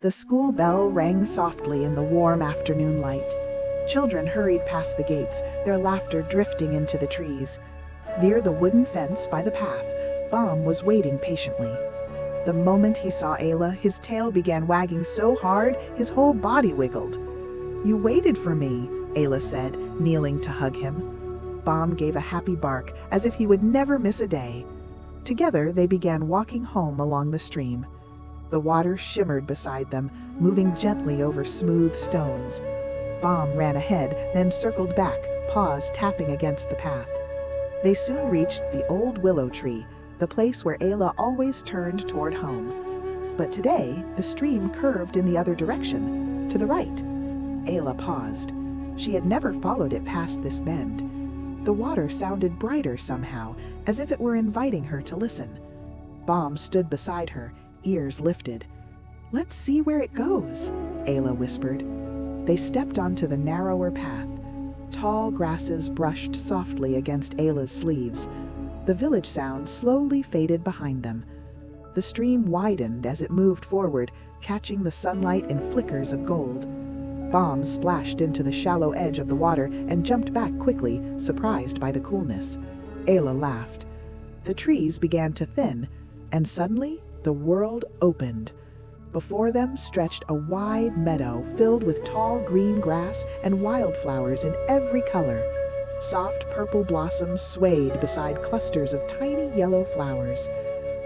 The school bell rang softly in the warm afternoon light. Children hurried past the gates, their laughter drifting into the trees. Near the wooden fence by the path, Bam was waiting patiently. The moment he saw Ayla, his tail began wagging so hard his whole body wiggled. "You waited for me," Ayla said, kneeling to hug him. Bam gave a happy bark, as if he would never miss a day. Together they began walking home along the stream. The water shimmered beside them, moving gently over smooth stones. Bam ran ahead, then circled back, paws tapping against the path. They soon reached the old willow tree, the place where Ayla always turned toward home. But today, the stream curved in the other direction, to the right. Ayla paused. She had never followed it past this bend. The water sounded brighter somehow, as if it were inviting her to listen. Bam stood beside her, ears lifted. "Let's see where it goes," Ayla whispered. They stepped onto the narrower path. Tall grasses brushed softly against Ayla's sleeves. The village sound slowly faded behind them. The stream widened as it moved forward, catching the sunlight in flickers of gold. Bam splashed into the shallow edge of the water and jumped back quickly, surprised by the coolness. Ayla laughed. The trees began to thin, and suddenly the world opened. Before them stretched a wide meadow filled with tall green grass and wildflowers in every color. Soft purple blossoms swayed beside clusters of tiny yellow flowers.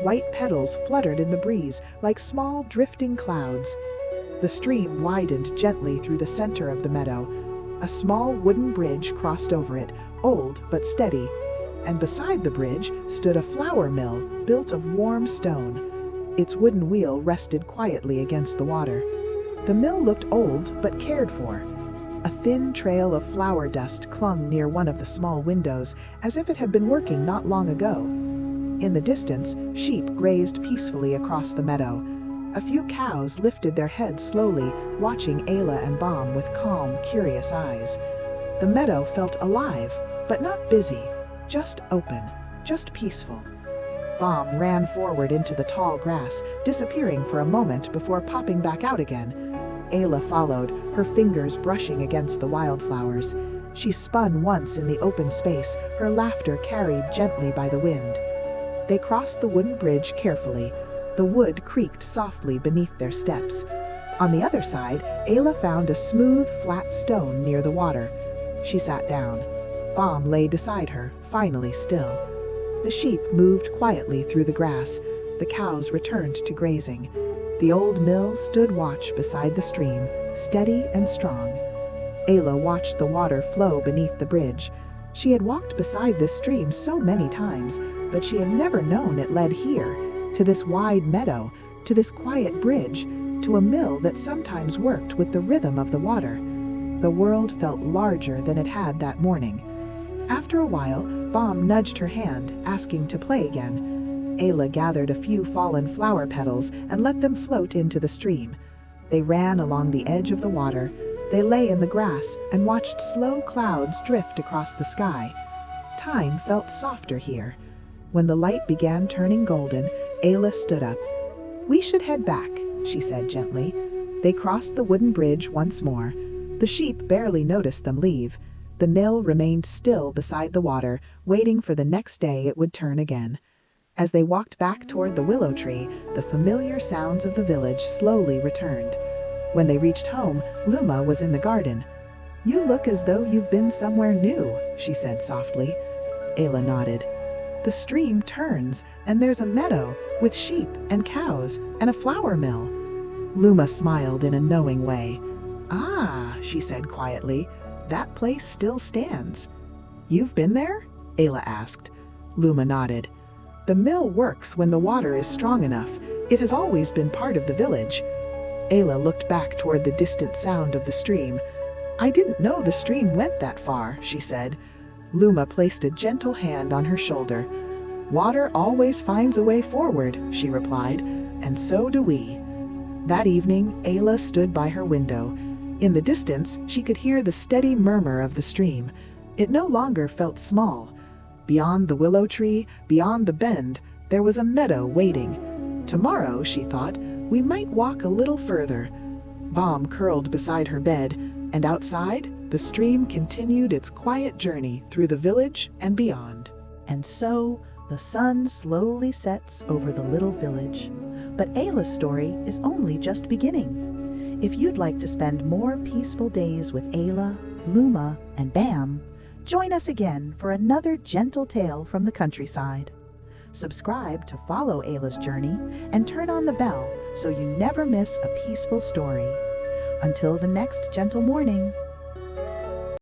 White petals fluttered in the breeze like small drifting clouds. The stream widened gently through the center of the meadow. A small wooden bridge crossed over it, old but steady, and beside the bridge stood a flour mill built of warm stone. Its wooden wheel rested quietly against the water. The mill looked old but cared for. A thin trail of flour dust clung near one of the small windows, as if it had been working not long ago. In the distance, sheep grazed peacefully across the meadow. A few cows lifted their heads slowly, watching Ayla and Bam with calm, curious eyes. The meadow felt alive, but not busy, just open, just peaceful. Bam ran forward into the tall grass, disappearing for a moment before popping back out again. Ayla followed, her fingers brushing against the wildflowers. She spun once in the open space, her laughter carried gently by the wind. They crossed the wooden bridge carefully. The wood creaked softly beneath their steps. On the other side, Ayla found a smooth, flat stone near the water. She sat down. Bam lay beside her, finally still. The sheep moved quietly through the grass. The cows returned to grazing. The old mill stood watch beside the stream, steady and strong. Ayla watched the water flow beneath the bridge. She had walked beside this stream so many times, but she had never known it led here, to this wide meadow, to this quiet bridge, to a mill that sometimes worked with the rhythm of the water. The world felt larger than it had that morning. After a while, Bam nudged her hand, asking to play again. Ayla gathered a few fallen flower petals and let them float into the stream. They ran along the edge of the water. They lay in the grass and watched slow clouds drift across the sky. Time felt softer here. When the light began turning golden, Ayla stood up. "We should head back," she said gently. They crossed the wooden bridge once more. The sheep barely noticed them leave. The mill remained still beside the water, waiting for the next day it would turn again. As they walked back toward the willow tree, the familiar sounds of the village slowly returned. When they reached home, Luma was in the garden. "You look as though you've been somewhere new," she said softly. Ayla nodded. "The stream turns, and there's a meadow with sheep and cows and a flour mill." Luma smiled in a knowing way. "Ah," she said quietly, "that place still stands." "You've been there?" Ayla asked. Luma nodded. "The mill works when the water is strong enough. It has always been part of the village." Ayla looked back toward the distant sound of the stream. "I didn't know the stream went that far," she said. Luma placed a gentle hand on her shoulder. "Water always finds a way forward," she replied, "and so do we." That evening, Ayla stood by her window. In the distance, she could hear the steady murmur of the stream. It no longer felt small. Beyond the willow tree, beyond the bend, there was a meadow waiting. Tomorrow, she thought, We might walk a little further." Bam curled beside her bed, and outside, the stream continued its quiet journey through the village and beyond. And so, the sun slowly sets over the little village. But Ayla's story is only just beginning. If you'd like to spend more peaceful days with Ayla, Luma, and Bam, join us again for another gentle tale from the countryside. Subscribe to follow Ayla's journey and turn on the bell so you never miss a peaceful story. Until the next gentle morning,